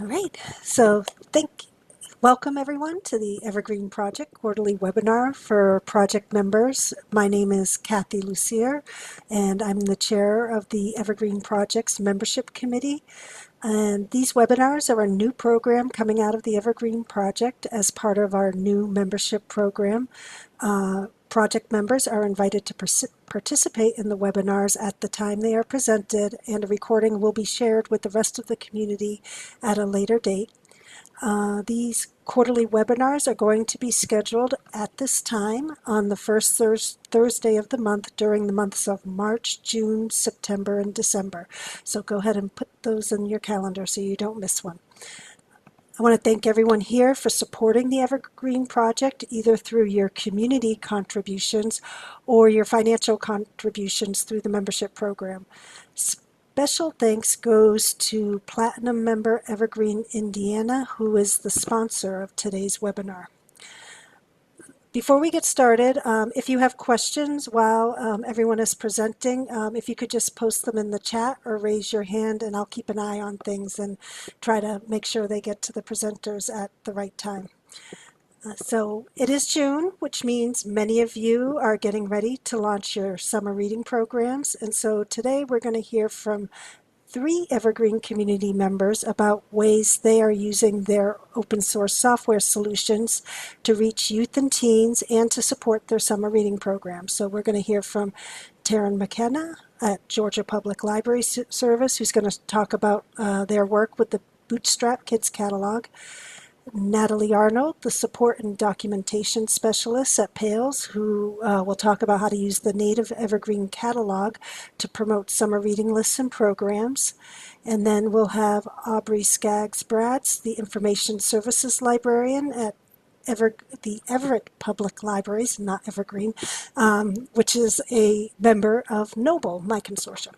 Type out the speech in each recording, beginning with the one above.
All right, welcome everyone to the Evergreen Project quarterly webinar for project members. My name is Kathy Lucier, and I'm the chair of the Evergreen Project's membership committee. And these webinars are a new program coming out of the Evergreen Project as part of our new membership program. Project members are invited to participate in the webinars at the time they are presented, and a recording will be shared with the rest of the community at a later date. These quarterly webinars are going to be scheduled at this time on the first Thursday of the month during the months of March, June, September, and December. So go ahead and put those in your calendar so you don't miss one. I want to thank everyone here for supporting the Evergreen Project, either through your community contributions or your financial contributions through the membership program. Special thanks goes to Platinum member Evergreen Indiana, who is the sponsor of today's webinar. Before we get started, if you have questions while everyone is presenting, if you could just post them in the chat or raise your hand, and I'll keep an eye on things and try to make sure they get to the presenters at the right time. So it is June, which means many of you are getting ready to launch your summer reading programs. And so today we're going to hear from 3 Evergreen community members about ways they are using their open source software solutions to reach youth and teens and to support their summer reading programs. So we're going to hear from Terran McCanna at Georgia Public Library Service, who's going to talk about their work with the Bootstrap Kids Catalog. Natalie Arnold, the support and documentation specialist at PaILS, who will talk about how to use the native Evergreen catalog to promote summer reading lists and programs. And then we'll have Aubri Skaggs-Brads, the information services librarian at the Everett Public Libraries, not Evergreen, which is a member of Noble, my consortium.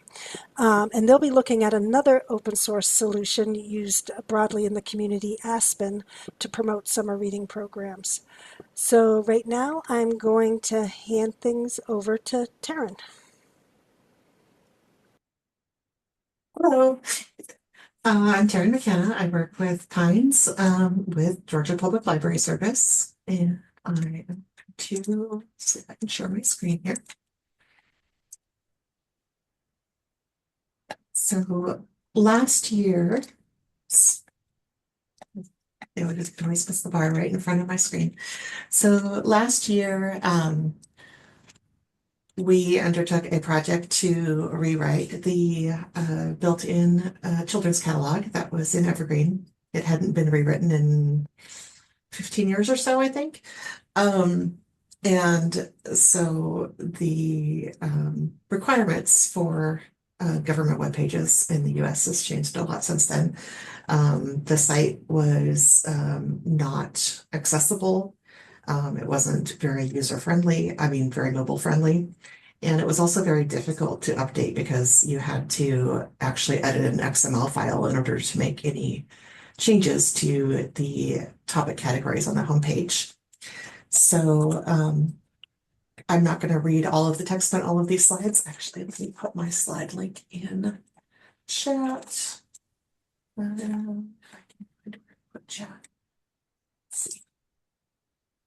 And they'll be looking at another open source solution used broadly in the community, Aspen, to promote summer reading programs. So right now I'm going to hand things over to Terran. Hello, I'm Terran McCanna. I work with PaILS with Georgia Public Library Service, and I am going to see if I can share my screen here. So last year, I would always miss the bar right in front of my screen. So last year, we undertook a project to rewrite the built-in children's catalog that was in Evergreen. It hadn't been rewritten in 15 years or so, I think. And so the requirements for government web pages in the US has changed a lot since then. The site was not accessible. It wasn't very user-friendly, very mobile-friendly. And it was also very difficult to update because you had to actually edit an XML file in order to make any changes to the topic categories on the homepage. So I'm not going to read all of the text on all of these slides. Actually, let me put my slide link in chat. If I can put chat. Let's see.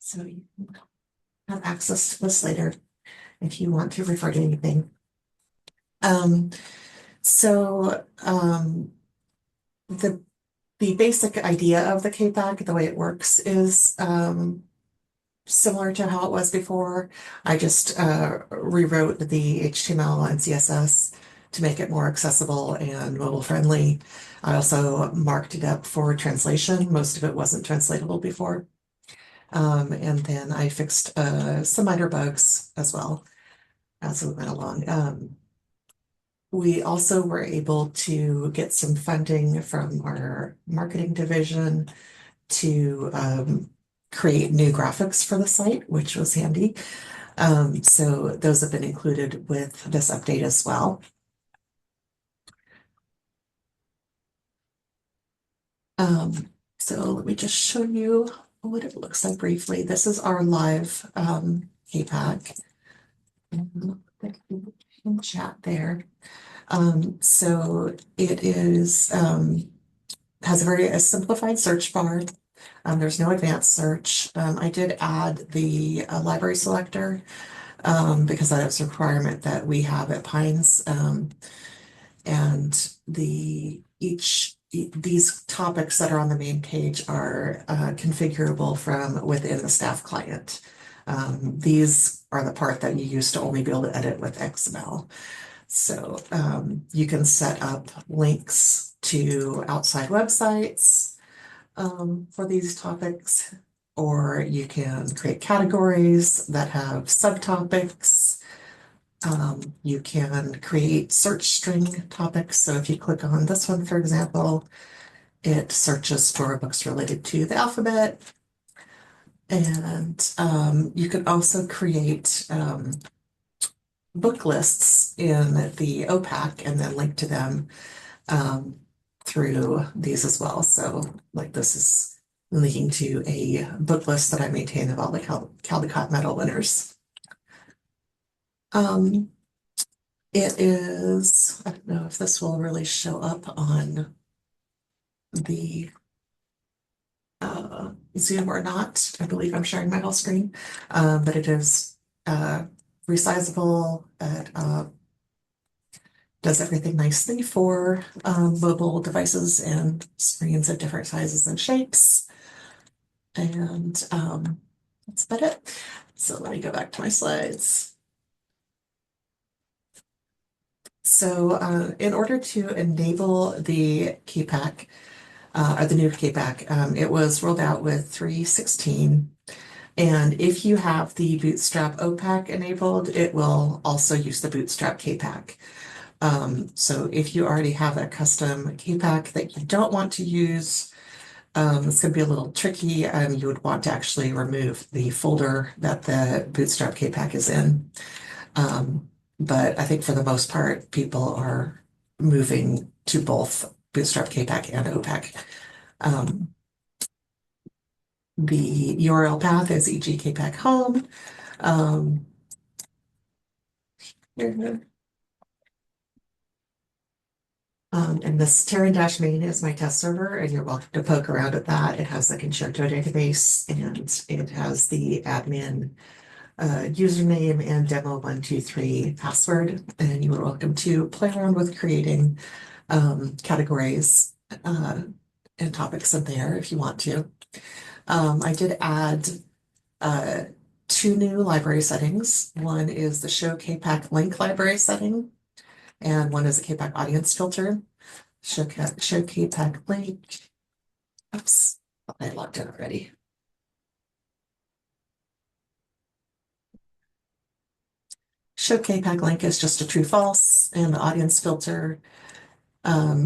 So you can have access to this later if you want to refer to anything. The basic idea of the KPAC, the way it works, is similar to how it was before. I just rewrote the HTML and CSS to make it more accessible and mobile friendly. I also marked it up for translation. Most of it wasn't translatable before. And then I fixed some minor bugs as well as we went along. We also were able to get some funding from our marketing division to create new graphics for the site, which was handy. So those have been included with this update as well. So let me just show you what it looks like briefly. This is our live KPAC. In chat there. So it is has a very simplified search bar. There's no advanced search. I did add the library selector because that is a requirement that we have at PaILS. And these topics that are on the main page are configurable from within the staff client. These are the part that you used to only be able to edit with XML. So you can set up links to outside websites for these topics, or you can create categories that have subtopics. You can create search string topics. So if you click on this one, for example, it searches for books related to the alphabet. And you can also create book lists in the OPAC and then link to them through these as well. So like this is linking to a book list that I maintain of all the Caldecott Medal winners. It is, I don't know if this will really show up on the Zoom or not. I believe I'm sharing my whole screen, but it is resizable. It does everything nicely for mobile devices and screens of different sizes and shapes. And that's about it. So let me go back to my slides. So in order to enable the KPAC, or the new KPAC, it was rolled out with 3.16. And if you have the Bootstrap OPAC enabled, it will also use the Bootstrap KPAC. So if you already have a custom KPAC that you don't want to use, it's going to be a little tricky. You would want to actually remove the folder that the Bootstrap KPAC is in. But I think for the most part, people are moving to both Bootstrap KPAC and OPAC. The URL path is EG KPAC home. Here. And this Terran main is my test server, and you're welcome to poke around at that. It has the concerto database, and it has the admin username and demo123 password. And you are welcome to play around with creating categories and topics in there if you want to. I did add two new library settings. One is the Show KPAC link library setting, and one is a KPAC audience filter. Show KPAC link. Oops, I logged in already. Show KPAC link is just a true false, and the audience filter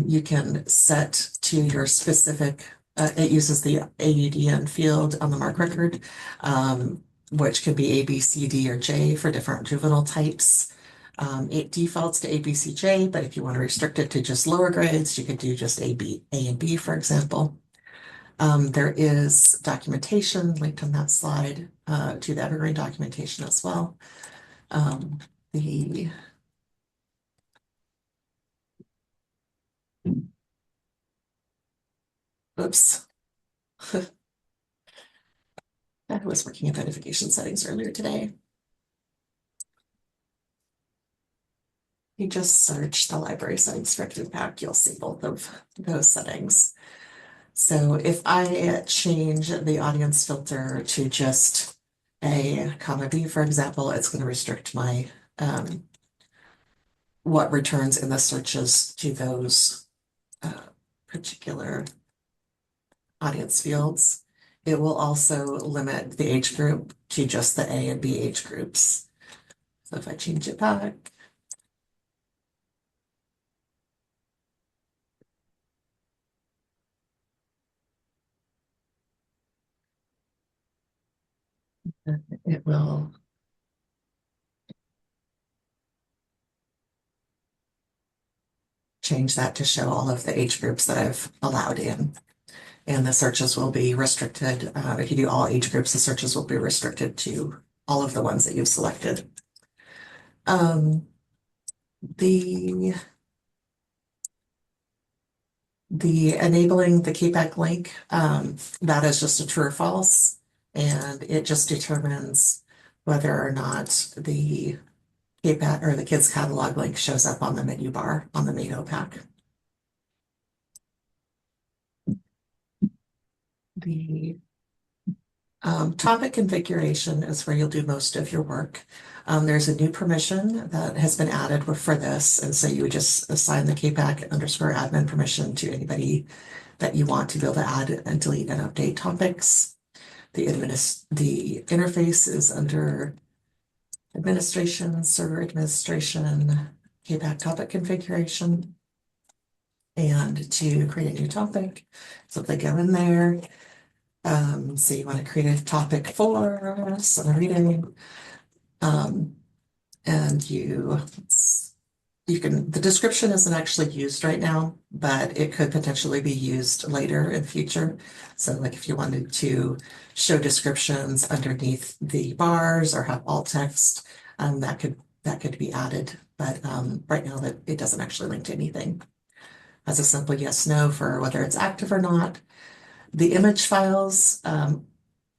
you can set to your specific, it uses the AUDN field on the MARC record, which can be A, B, C, D, or J for different juvenile types. It defaults to ABCJ, but if you want to restrict it to just lower grades, you could do just A and B, for example. There is documentation linked on that slide to the Evergreen documentation as well. The oops. I was working in notification settings earlier today. You just search the library settings for KPAC, you'll see both of those settings. So if I change the audience filter to just A, comma B, for example, it's going to restrict my what returns in the searches to those particular audience fields. It will also limit the age group to just the A and B age groups. So if I change it back, it will change that to show all of the age groups that I've allowed in. And the searches will be restricted. If you do all age groups, the searches will be restricted to all of the ones that you've selected. The The enabling the KPAC link, that is just a true or false, and it just determines whether or not the KPAC or the kids catalog link shows up on the menu bar on the main OPAC. The topic configuration is where you'll do most of your work. There's a new permission that has been added for this, and so you would just assign the KPAC _ admin permission to anybody that you want to be able to add and delete and update topics. The interface is under administration, server administration, KPAC topic configuration. And to create a new topic, simply go in there. So you want to create a topic for summer reading. And you can, the description isn't actually used right now, but it could potentially be used later in the future. So like if you wanted to show descriptions underneath the bars or have alt text, that could be added. But right now that it doesn't actually link to anything. As a simple yes, no for whether it's active or not. The image files,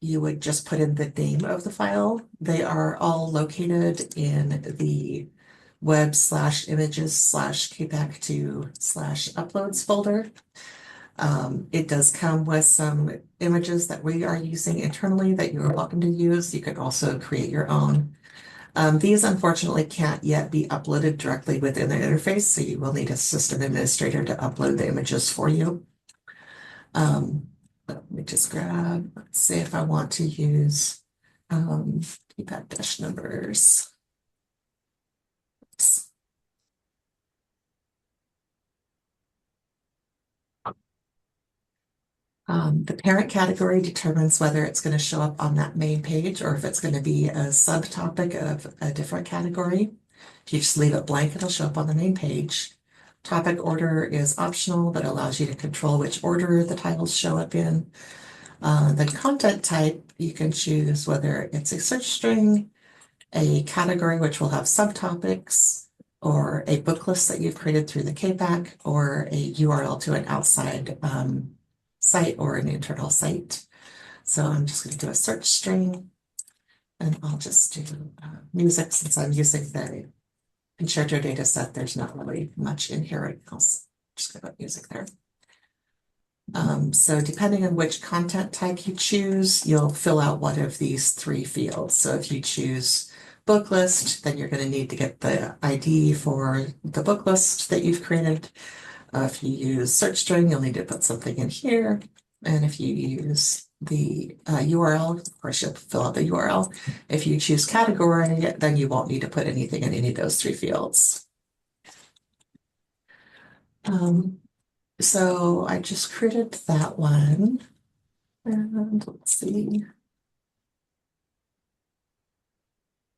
you would just put in the name of the file. They are all located in the web/images/kpac2/uploads folder. It does come with some images that we are using internally that you are welcome to use. You can also create your own. These unfortunately can't yet be uploaded directly within the interface, so you will need a system administrator to upload the images for you. Let me just grab, let's see if I want to use KPAC dash numbers. Oops. The parent category determines whether it's going to show up on that main page or if it's going to be a subtopic of a different category. If you just leave it blank, it'll show up on the main page. Topic order is optional, but allows you to control which order the titles show up in. The content type, you can choose whether it's a search string, a category which will have subtopics, or a book list that you've created through the KPAC, or a URL to an outside site or an internal site. So I'm just going to do a search string, and I'll just do music since I'm using the Concerto data set. There's not really much in here right now, so just going to put music there. So depending on which content type you choose, you'll fill out one of these three fields. So if you choose book list, then you're going to need to get the ID for the book list that you've created. If you use search string, you'll need to put something in here. And if you use the URL, of course, you'll fill out the URL. If you choose category, then you won't need to put anything in any of those three fields. So I just created that one. And let's see.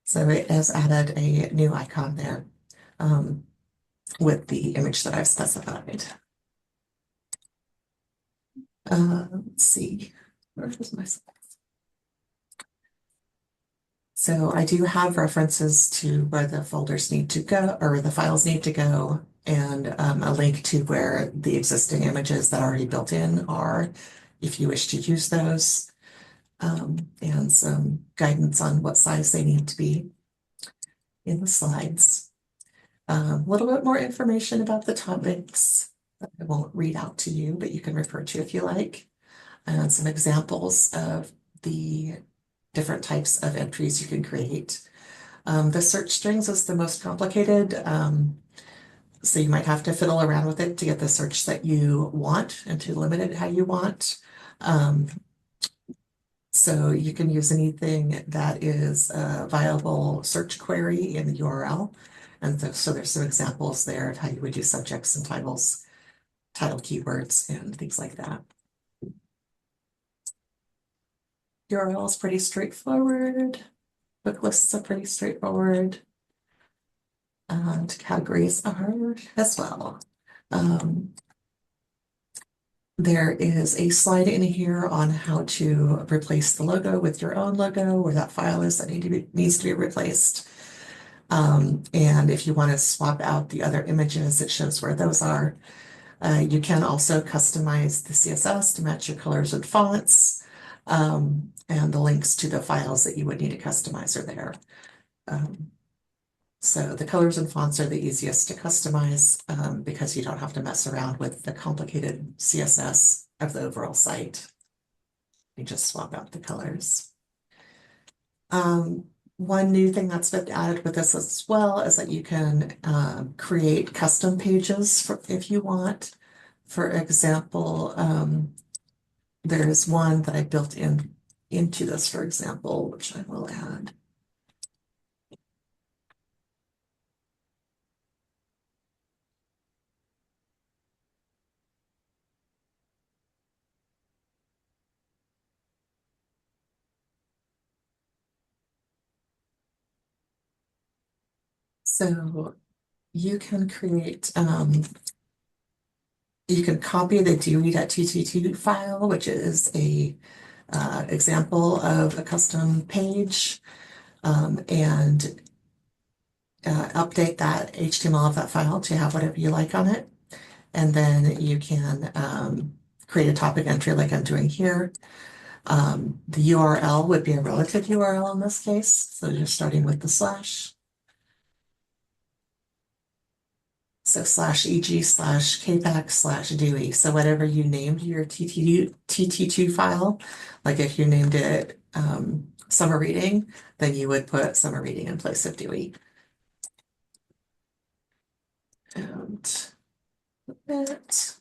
So it has added a new icon there with the image that I've specified. Let's see, where is my slides? So I do have references to where the folders need to go, or the files need to go, and a link to where the existing images that are already built in are, if you wish to use those, and some guidance on what size they need to be in the slides. A little bit more information about the topics that I won't read out to you, but you can refer to if you like, and some examples of the different types of entries you can create. The search strings is the most complicated, so you might have to fiddle around with it to get the search that you want and to limit it how you want. So you can use anything that is a viable search query in the URL. And so there's some examples there of how you would use subjects and titles, title keywords, and things like that. URL is pretty straightforward. Book lists are pretty straightforward. And categories are as well. There is a slide in here on how to replace the logo with your own logo, where that file is that needs to be replaced. And if you want to swap out the other images, it shows where those are. You can also customize the CSS to match your colors and fonts, and the links to the files that you would need to customize are there. So the colors and fonts are the easiest to customize because you don't have to mess around with the complicated CSS of the overall site. You just swap out the colors. One new thing that's been added with this as well is that you can create custom pages if you want. For example, there's one that I built into this, for example, which I will add. So you can create, you can copy the dewey.ttt file, which is a example of a custom page, and update that HTML of that file to have whatever you like on it. And then you can create a topic entry like I'm doing here. The URL would be a relative URL in this case. So you're starting with the slash. So /EG/KPAC/Dewey. So whatever you named your TT2 file, like if you named it summer reading, then you would put summer reading in place of Dewey. And it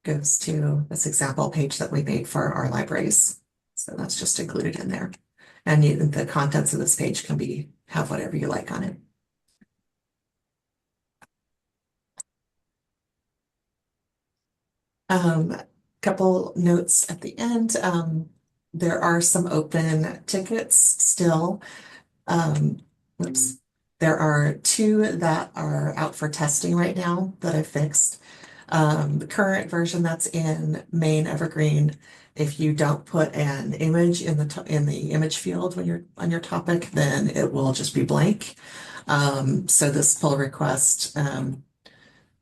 goes to this example page that we made for our libraries. So that's just included in there. And the contents of this page can have whatever you like on it. Couple notes at the end. There are some open tickets still. Oops. There are 2 that are out for testing right now that I fixed. The current version that's in main Evergreen, if you don't put an image in the image field when you're on your topic, then it will just be blank. So this pull request,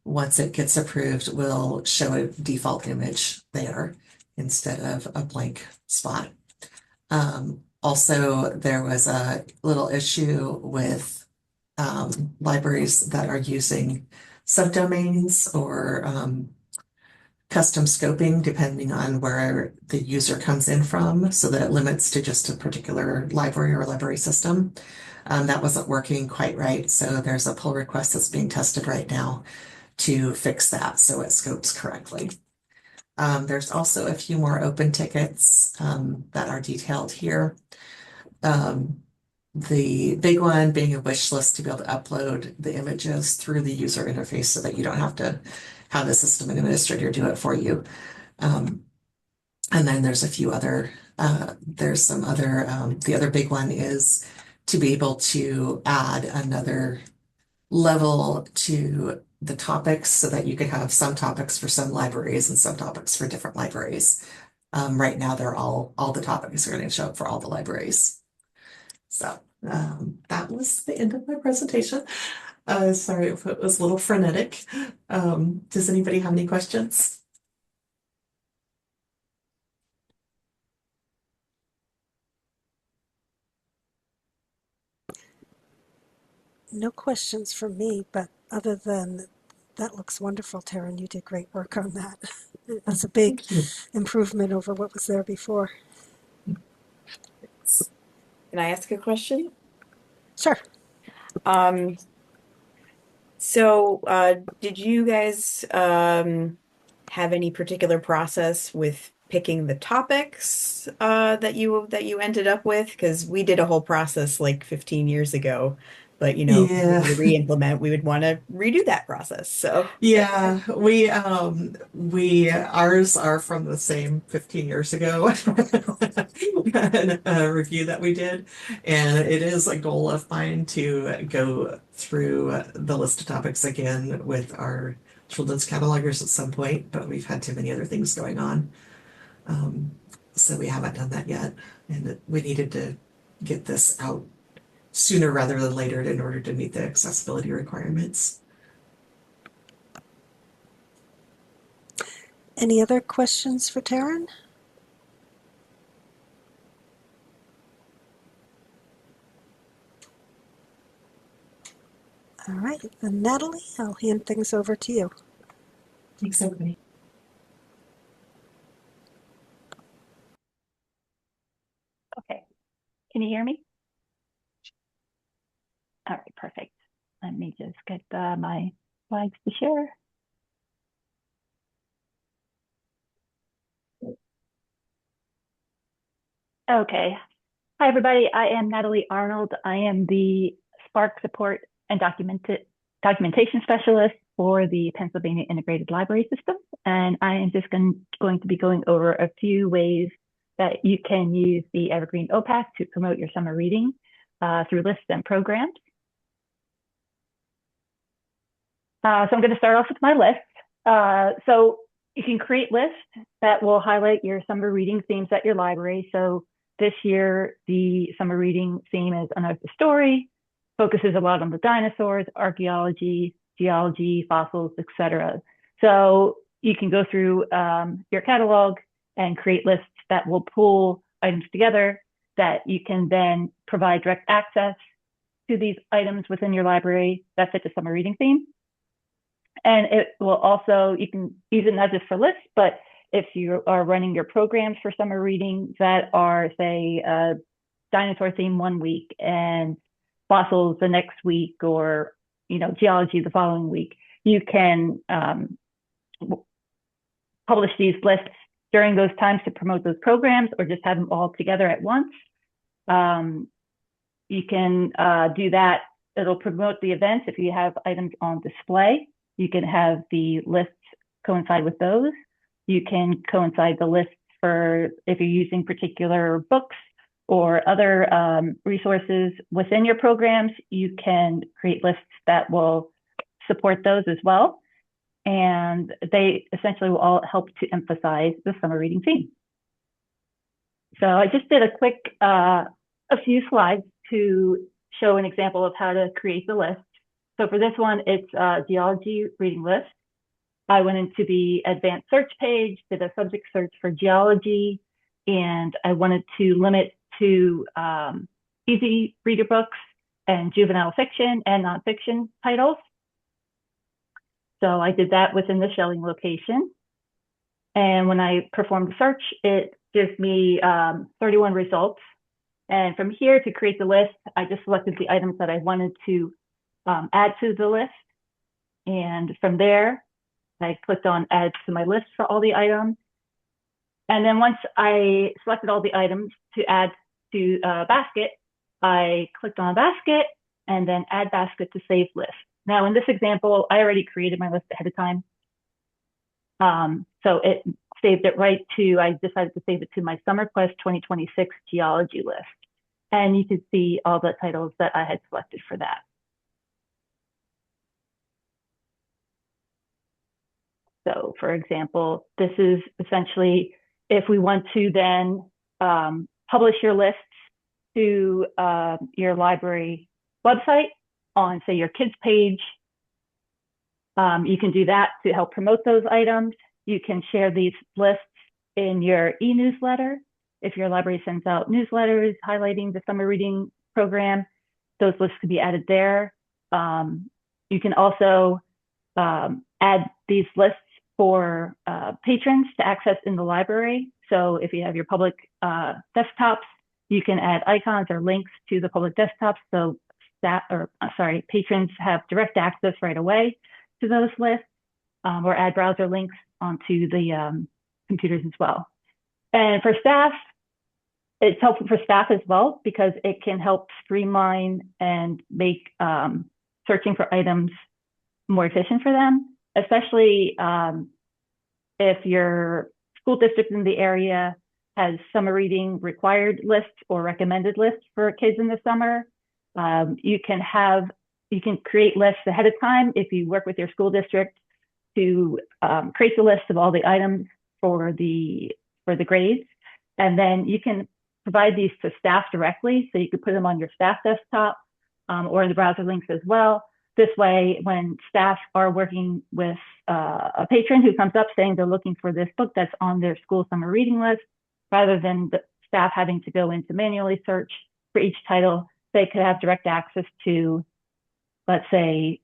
once it gets approved, will show a default image there instead of a blank spot. Also, there was a little issue with libraries that are using subdomains or custom scoping depending on where the user comes in from, so that it limits to just a particular library or library system. That wasn't working quite right, so there's a pull request that's being tested right now to fix that so it scopes correctly. There's also a few more open tickets that are detailed here. The big one being a wish list to be able to upload the images through the user interface so that you don't have to have the system administrator do it for you. And then there's a few other, there's some other, the other big one is to be able to add another level to the topics so that you could have some topics for some libraries and some topics for different libraries. Right now, they're all the topics are going to show up for all the libraries. So that was the end of my presentation. Sorry if it was a little frenetic. Does anybody have any questions? No questions from me, but other than that looks wonderful, Terran. You did great work on that. That's a big Thank you. improvement over what was there before. Can I ask a question? Sure. Did you guys have any particular process with picking the topics that you ended up with? Because we did a whole process like 15 years ago, but Yeah. to re-implement, we would want to redo that process. So Yeah, we ours are from the same 15 years ago review that we did, and it is a goal of mine to go through the list of topics again with our children's catalogers at some point, but we've had too many other things going on, so we haven't done that yet, and we needed to get this out sooner rather than later in order to meet the accessibility requirements. Any other questions for Terran? All right, then Natalie, I'll hand things over to you. Thanks, everybody. Okay, can you hear me? All right, perfect. Let me just get my slides to share. Okay, hi everybody, I am Natalie Arnold. I am the Spark Support and Documentation Specialist for the Pennsylvania Integrated Library System. And I am just going to be going over a few ways that you can use the Evergreen OPAC to promote your summer reading through lists and programs. So I'm going to start off with my list. So you can create lists that will highlight your summer reading themes at your library. So this year, the summer reading theme is Unearth the Story, focuses a lot on the dinosaurs, archaeology, geology, fossils, etc. So you can go through your catalog and create lists that will pull items together that you can then provide direct access to these items within your library that fit the summer reading theme. And it will also, you can use it not just for lists, but if you are running your programs for summer reading that are, say, dinosaur theme one week and fossils the next week, or geology the following week, you can publish these lists during those times to promote those programs, or just have them all together at once. You can do that. It'll promote the events. If you have items on display, you can have the lists coincide with those. You can coincide the lists for if you're using particular books or other resources within your programs. You can create lists that will support those as well. And they essentially will all help to emphasize the summer reading theme. So I just did a quick, a few slides to show an example of how to create the list. So for this one, it's a geology reading list. I went into the advanced search page, did a subject search for geology, and I wanted to limit to easy reader books and juvenile fiction and nonfiction titles. So I did that within the shelving location. And when I performed the search, it gives me 31 results. And from here to create the list, I just selected the items that I wanted to add to the list. And from there, I clicked on add to my list for all the items. And then once I selected all the items to add to basket, I clicked on basket and then add basket to save list. Now in this example, I already created my list ahead of time. So it saved it right to, I decided to save it to my Summer Quest 2026 geology list. And you can see all the titles that I had selected for that. So for example, this is essentially if we want to then publish your lists to your library website on, say, your kids page. You can do that to help promote those items. You can share these lists in your e-newsletter. If your library sends out newsletters highlighting the summer reading program, those lists could be added there. You can also add these lists for patrons to access in the library. So if you have your public desktops, you can add icons or links to the public desktops. So patrons have direct access right away to those lists, or add browser links onto the computers as well. And for staff, it's helpful for staff as well because it can help streamline and make searching for items more efficient for them, especially if your school district in the area has summer reading required lists or recommended lists for kids in the summer. You can create lists ahead of time if you work with your school district to create the list of all the items for the grades, and then you can provide these to staff directly. So you could put them on your staff desktop or in the browser links as well. This way, when staff are working with a patron who comes up saying they're looking for this book that's on their school summer reading list, rather than the staff having to go in to manually search for each title, they could have direct access to, let's say,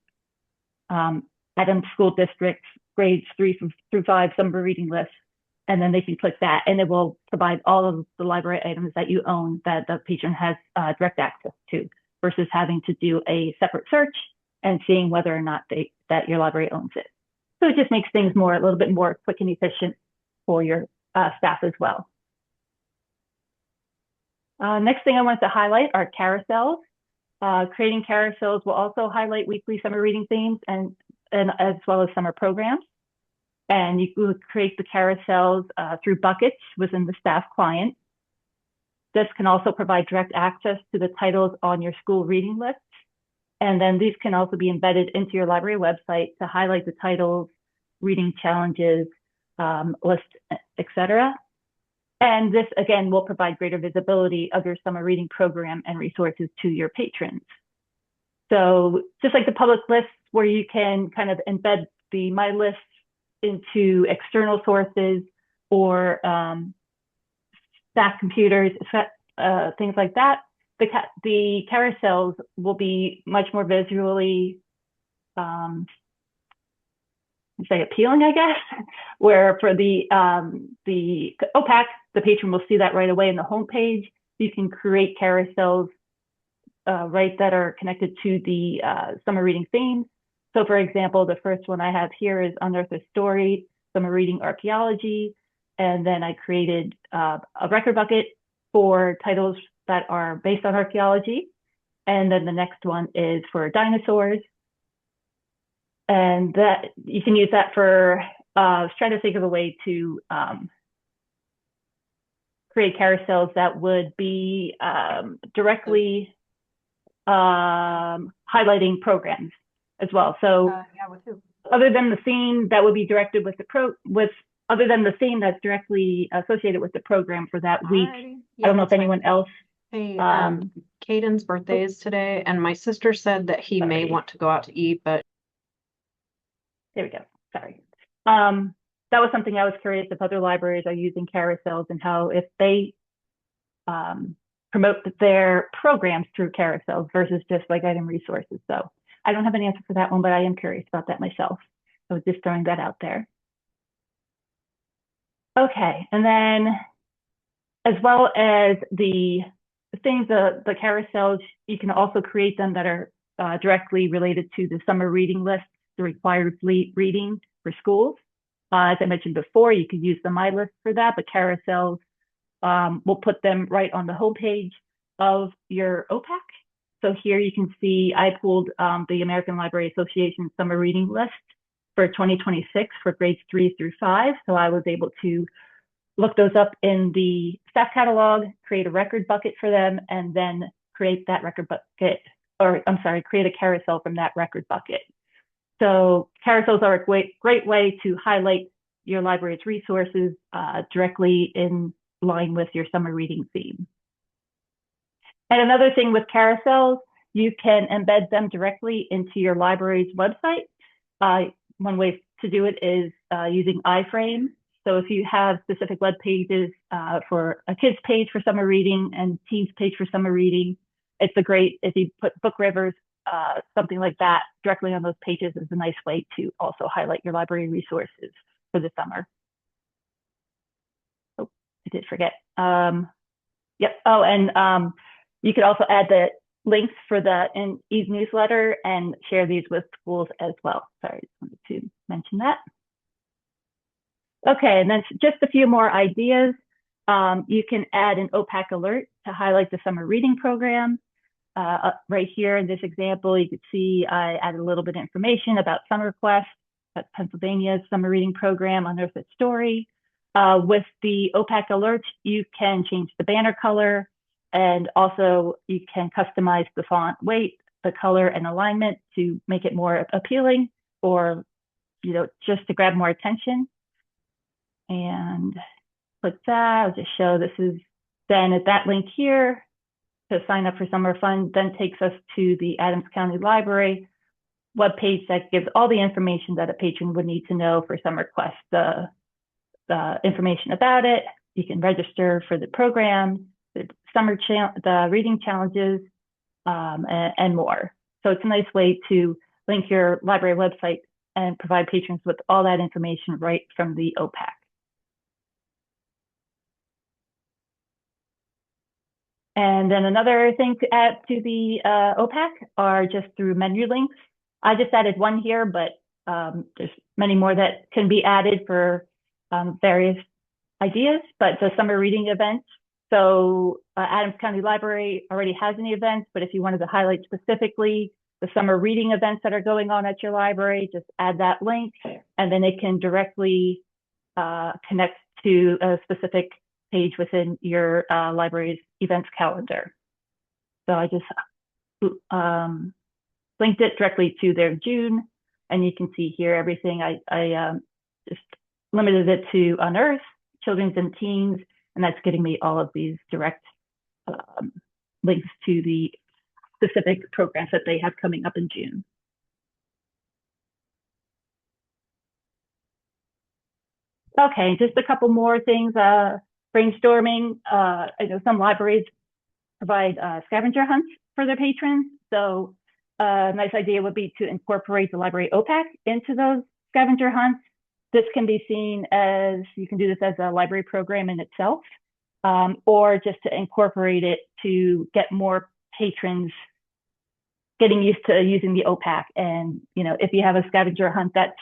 Adams School District's grades 3 through 5 summer reading list, and then they can click that, and it will provide all of the library items that you own that the patron has direct access to, versus having to do a separate search and seeing whether or not that your library owns it. So it just makes things a little bit more quick and efficient for your staff as well. Next thing I want to highlight are carousels. Creating carousels will also highlight weekly summer reading themes and as well as summer programs. And you will create the carousels through buckets within the staff client. This can also provide direct access to the titles on your school reading list. And then these can also be embedded into your library website to highlight the titles, reading challenges, lists, etc. And this, again, will provide greater visibility of your summer reading program and resources to your patrons. So just like the public lists where you can kind of embed the My List into external sources or staff computers, things like that, the carousels will be much more visually, say, appealing, I guess, where for the OPAC, the patron will see that right away in the homepage. You can create carousels right that are connected to the summer reading themes. So for example, the first one I have here is Unearth a Story, Summer Reading Archaeology. And then I created a record bucket for titles that are based on archaeology. And then the next one is for dinosaurs. And that you can use that for, I was trying to think of a way to create carousels that would be directly highlighting programs as well. So other than the theme that would be directed with other than the theme that's directly associated with the program for that week, Yeah, I don't know if that's fine. anyone else. Hey, Caden's birthday is today, and my sister said that he may want to go out to eat, but There we go. Sorry. That was something I was curious if other libraries are using carousels and how if they promote their programs through carousels versus just like item resources. So I don't have an answer for that one, but I am curious about that myself. So just throwing that out there. Okay, and then as well as the things, the carousels, you can also create them that are directly related to the summer reading list, the required reading for schools. As I mentioned before, you could use the My List for that, but carousels will put them right on the homepage of your OPAC. So here you can see I pulled the American Library Association summer reading list for 2026 for grades 3 through 5. So I was able to look those up in the staff catalog, create a record bucket for them, and then create that record bucket, or I'm sorry, create a carousel from that record bucket. So carousels are a great way to highlight your library's resources directly in line with your summer reading theme. And another thing with carousels, you can embed them directly into your library's website. One way to do it is using iframe. So if you have specific web pages for a kids page for summer reading and teens page for summer reading, it's a great, if you put book rivers, something like that directly on those pages is a nice way to also highlight your library resources for the summer. Oh, I did forget. Yep. Oh, and you could also add the links for the e-newsletter and share these with schools as well. Sorry, just wanted to mention that. Okay, and then just a few more ideas. You can add an OPAC alert to highlight the summer reading program. Right here in this example, you could see I added a little bit of information about Summer Quest, that's Pennsylvania's summer reading program, Unearth a Story. With the OPAC alert, you can change the banner color, and also you can customize the font weight, the color, and alignment to make it more appealing, or just to grab more attention. And click that. I'll just show this is then at that link here to sign up for Summer Fun, then takes us to the Adams County Library, web page that gives all the information that a patron would need to know for some requests, the information about it. You can register for the program, the the reading challenges, and more. So it's a nice way to link your library website and provide patrons with all that information right from the OPAC. And then another thing to add to the OPAC are just through menu links. I just added one here, but there's many more that can be added for various ideas, but the summer reading events. So Adams County Library already has any events, but if you wanted to highlight specifically the summer reading events that are going on at your library, just add that link, and then it can directly connect to a specific page within your library's events calendar. So I just linked it directly to their June, and you can see here everything. I just limited it to Unearth, Children's and Teens, and that's getting me all of these direct links to the specific programs that they have coming up in June. Okay, just a couple more things. Brainstorming. I know some libraries provide scavenger hunts for their patrons. So a nice idea would be to incorporate the library OPAC into those scavenger hunts. This can be seen as, you can do this as a library program in itself, or just to incorporate it to get more patrons getting used to using the OPAC. And, you know, if you have a scavenger hunt that's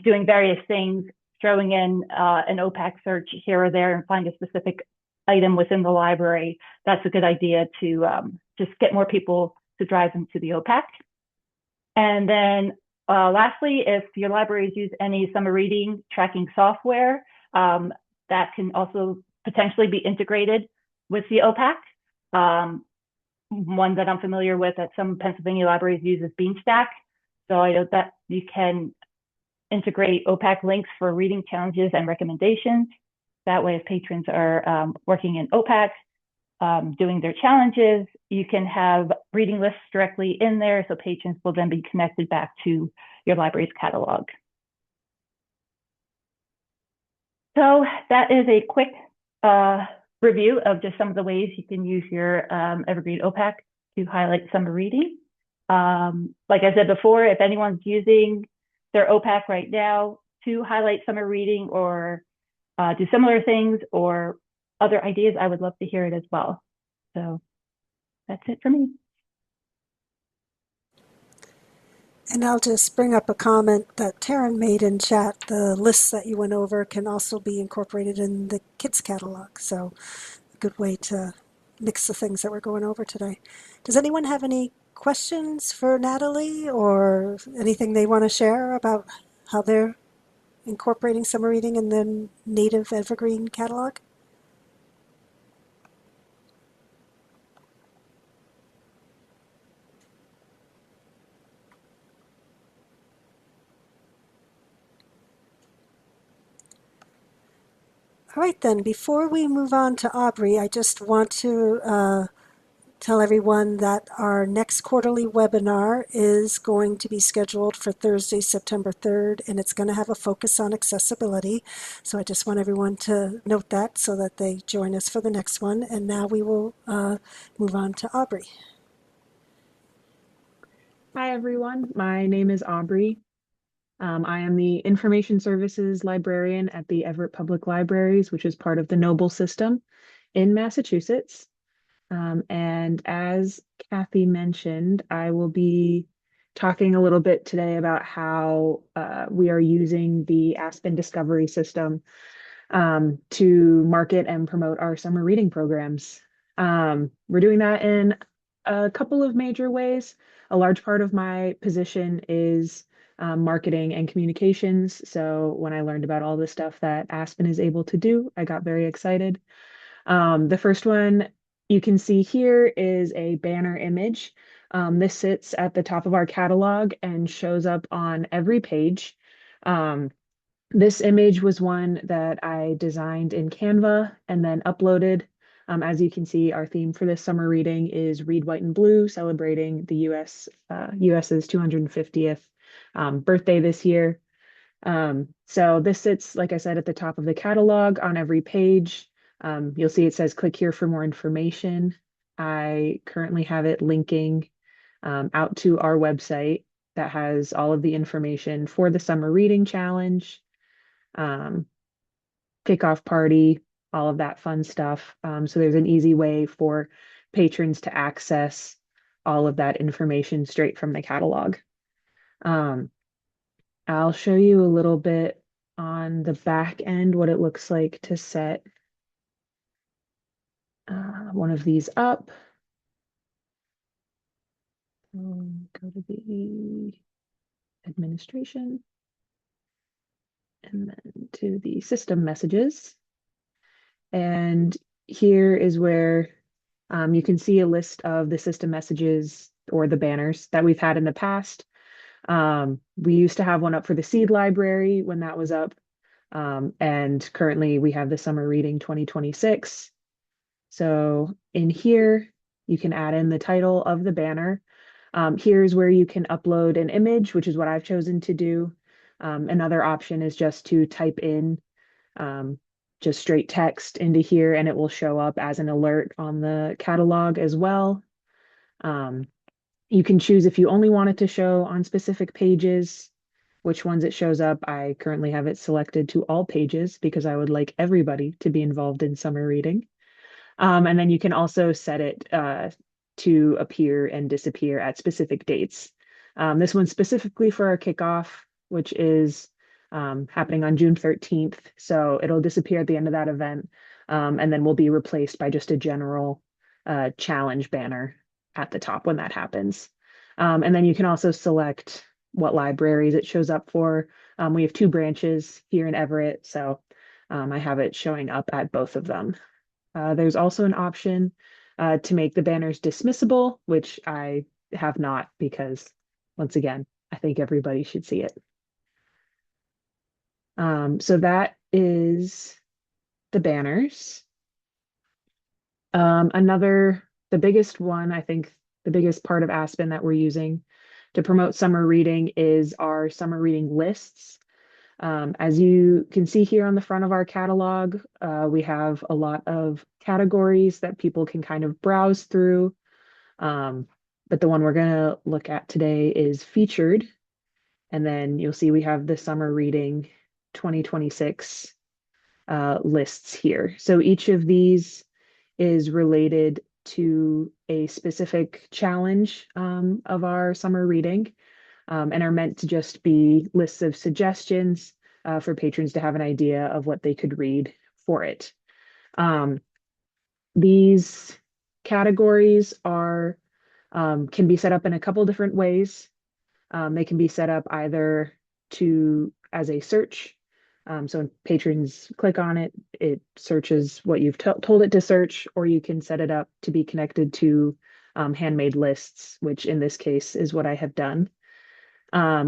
doing various things, throwing in an OPAC search here or there and find a specific item within the library, that's a good idea to just get more people to drive them to the OPAC. And then lastly, if your libraries use any summer reading tracking software, that can also potentially be integrated with the OPAC. One that I'm familiar with that some Pennsylvania libraries use is Beanstack. So I know that you can integrate OPAC links for reading challenges and recommendations. That way, if patrons are working in OPAC, doing their challenges, you can have reading lists directly in there, so patrons will then be connected back to your library's catalog. So that is a quick review of just some of the ways you can use your Evergreen OPAC to highlight summer reading. Like I said before, if anyone's using their OPAC right now to highlight summer reading or do similar things or other ideas, I would love to hear it as well. So that's it for me. And I'll just bring up a comment that Terran made in chat. The lists that you went over can also be incorporated in the kids catalog. So a good way to mix the things that we're going over today. Does anyone have any questions for Natalie or anything they want to share about how they're incorporating summer reading in the native Evergreen catalog? All right, then, before we move on to Aubri, I just want to tell everyone that our next quarterly webinar is going to be scheduled for Thursday, September 3rd, and it's going to have a focus on accessibility. So I just want everyone to note that so that they join us for the next one. And now we will move on to Aubri. Hi, everyone. My name is Aubri. I am the Information Services Librarian at the Everett Public Libraries, which is part of the Noble system in Massachusetts. And as Kathy mentioned, I will be talking a little bit today about how we are using the Aspen Discovery System to market and promote our summer reading programs. We're doing that in a couple of major ways. A large part of my position is marketing and communications. So when I learned about all the stuff that Aspen is able to do, I got very excited. The first one you can see here is a banner image. This sits at the top of our catalog and shows up on every page. This image was one that I designed in Canva and then uploaded As you can see, our theme for this summer reading is Read White and Blue, celebrating the US's 250th birthday this year. So this sits, like I said, at the top of the catalog on every page. You'll see it says click here for more information. I currently have it linking out to our website that has all of the information for the summer reading challenge, kickoff party, all of that fun stuff. So there's an easy way for patrons to access all of that information straight from the catalog. I'll show you a little bit on the back end what it looks like to set one of these up. Go to the administration and then to the system messages. And here is where you can see a list of the system messages or the banners that we've had in the past. We used to have one up for the seed library when that was up. And currently we have the summer reading 2026. So in here, you can add in the title of the banner. Here's where you can upload an image, which is what I've chosen to do. Another option is just to type in just straight text into here and it will show up as an alert on the catalog as well. You can choose if you only want it to show on specific pages, which ones it shows up. I currently have it selected to all pages because I would like everybody to be involved in summer reading. And then you can also set it to appear and disappear at specific dates. This one's specifically for our kickoff, which is happening on June 13th. So it'll disappear at the end of that event and then will be replaced by just a general challenge banner at the top when that happens. And then you can also select what libraries it shows up for. We have 2 branches here in Everett, so I have it showing up at both of them. There's also an option to make the banners dismissible, which I have not because, once again, I think everybody should see it. So that is the banners. The biggest one, I think the biggest part of Aspen that we're using to promote summer reading is our summer reading lists. As you can see here on the front of our catalog, we have a lot of categories that people can kind of browse through. But the one we're going to look at today is featured. And then you'll see we have the summer reading 2026 lists here. So each of these is related to a specific challenge of our summer reading. And are meant to just be lists of suggestions for patrons to have an idea of what they could read for it. These categories can be set up in a couple different ways. They can be set up either as a search. So when patrons click on it, it searches what you've told it to search, or you can set it up to be connected to handmade lists, which in this case is what I have done.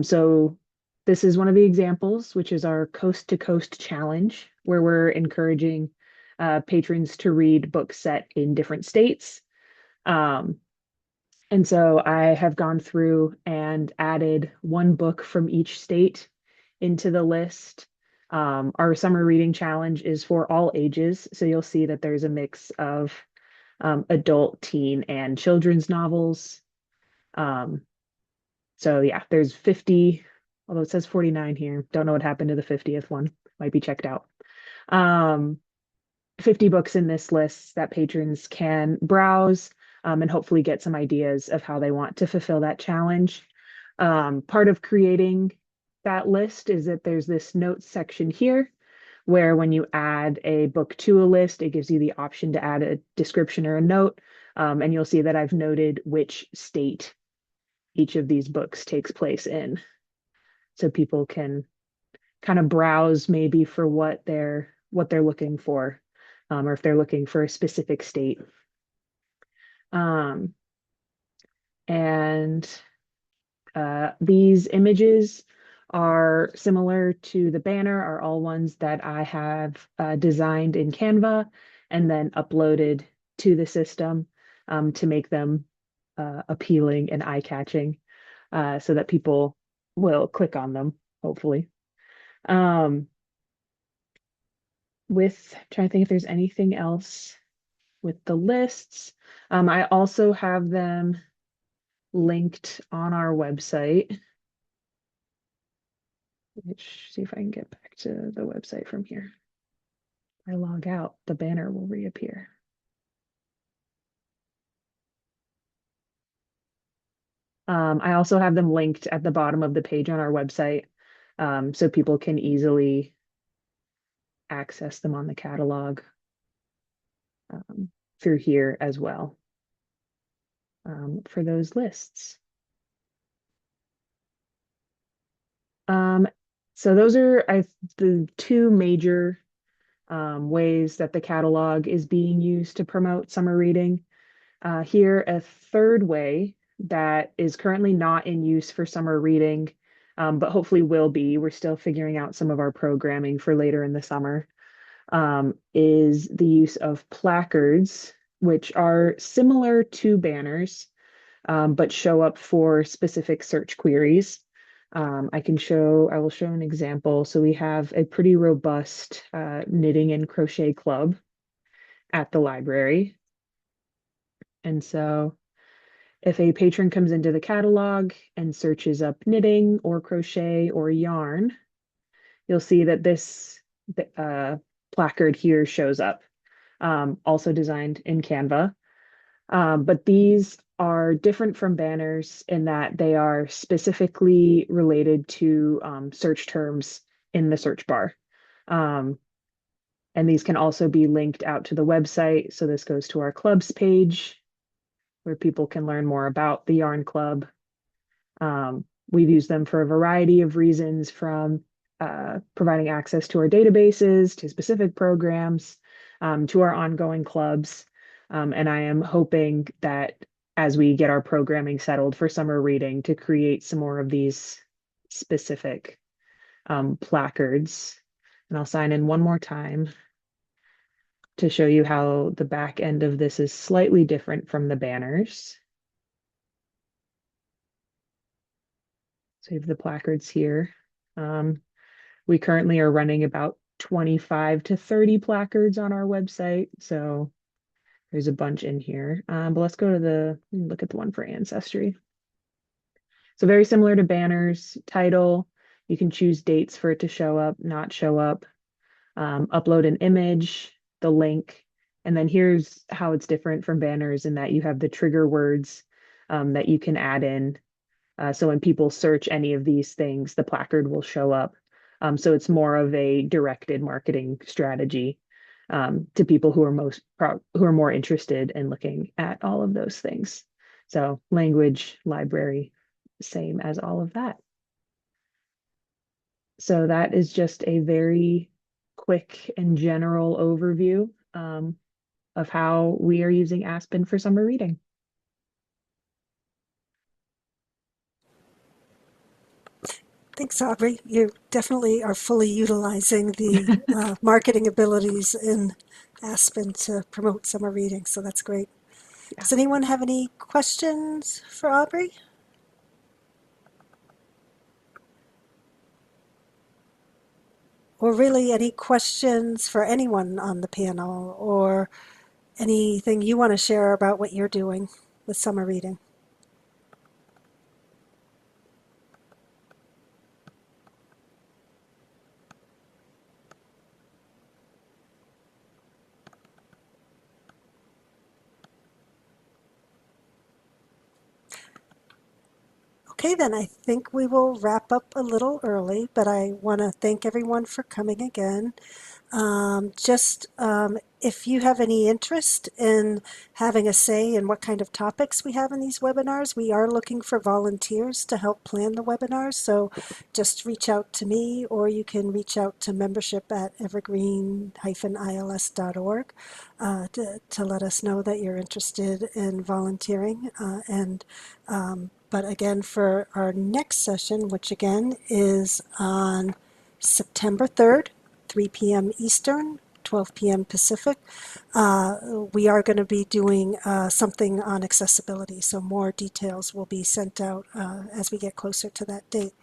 So this is one of the examples, which is our Coast to Coast Challenge, where we're encouraging patrons to read books set in different states. And so I have gone through and added one book from each state into the list. Our summer reading challenge is for all ages, so you'll see that there's a mix of adult, teen, and children's novels. So yeah, there's 50, although it says 49 here. Don't know what happened to the 50th one. Might be checked out. 50 books in this list that patrons can browse and hopefully get some ideas of how they want to fulfill that challenge. Part of creating that list is that there's this notes section here where when you add a book to a list, it gives you the option to add a description or a note. And you'll see that I've noted which state each of these books takes place in. So people can kind of browse maybe for what they're looking for, or if they're looking for a specific state. These images are similar to the banner, are all ones that I have designed in Canva and then uploaded to the system to make them appealing and eye-catching so that people will click on them, hopefully. Trying to think if there's anything else with the lists. I also have them linked on our website. See if I can get back to the website from here. If I log out, the banner will reappear. I also have them linked at the bottom of the page on our website, so people can easily access them on the catalog through here as well for those lists. So those are the two major ways that the catalog is being used to promote summer reading. Here, a third way that is currently not in use for summer reading, but hopefully will be. We're still figuring out some of our programming for later in the summer, is the use of placards, which are similar to banners, but show up for specific search queries. I will show an example. So we have a pretty robust knitting and crochet club at the library. And so if a patron comes into the catalog and searches up knitting or crochet or yarn, you'll see that this placard here shows up, also designed in Canva. But these are different from banners in that they are specifically related to search terms in the search bar. And these can also be linked out to the website. So this goes to our clubs page where people can learn more about the Yarn Club. We've used them for a variety of reasons, from providing access to our databases, to specific programs, to our ongoing clubs. And I am hoping that as we get our programming settled for summer reading, to create some more of these specific placards. And I'll sign in one more time to show you how the back end of this is slightly different from the banners. So you have the placards here. We currently are running about 25 to 30 placards on our website. So there's a bunch in here. But let's go to look at the one for Ancestry. So very similar to banners. Title, you can choose dates for it to show up, not show up. Upload an image, the link. And then here's how it's different from banners, in that you have the trigger words that you can add in. So when people search any of these things, the placard will show up. So it's more of a directed marketing strategy to people who are more interested in looking at all of those things. So language, library, same as all of that. So that is just a very quick and general overview of how we are using Aspen for summer reading. Thanks, Aubrey. You definitely are fully utilizing the marketing abilities in Aspen to promote summer reading, so that's great. Yeah. Does anyone have any questions for Aubrey? Or really any questions for anyone on the panel, or anything you want to share about what you're doing with summer reading? Okay, then I think we will wrap up a little early, but I want to thank everyone for coming again. If you have any interest in having a say in what kind of topics we have in these webinars, we are looking for volunteers to help plan the webinars. So just reach out to me, or you can reach out to membership at evergreen-ils.org to let us know that you're interested in volunteering. But again, for our next session, which again is on September 3rd, 3 p.m. Eastern, 12 p.m. Pacific. We are going to be doing something on accessibility, so more details will be sent out as we get closer to that date.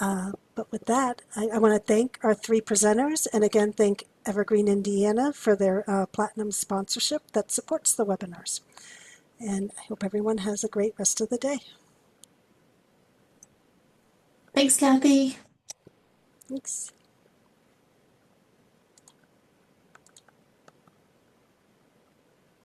But with that, I want to thank our three presenters, and again, thank Evergreen, Indiana for their platinum sponsorship that supports the webinars. And I hope everyone has a great rest of the day. Thanks, Kathy. Thanks.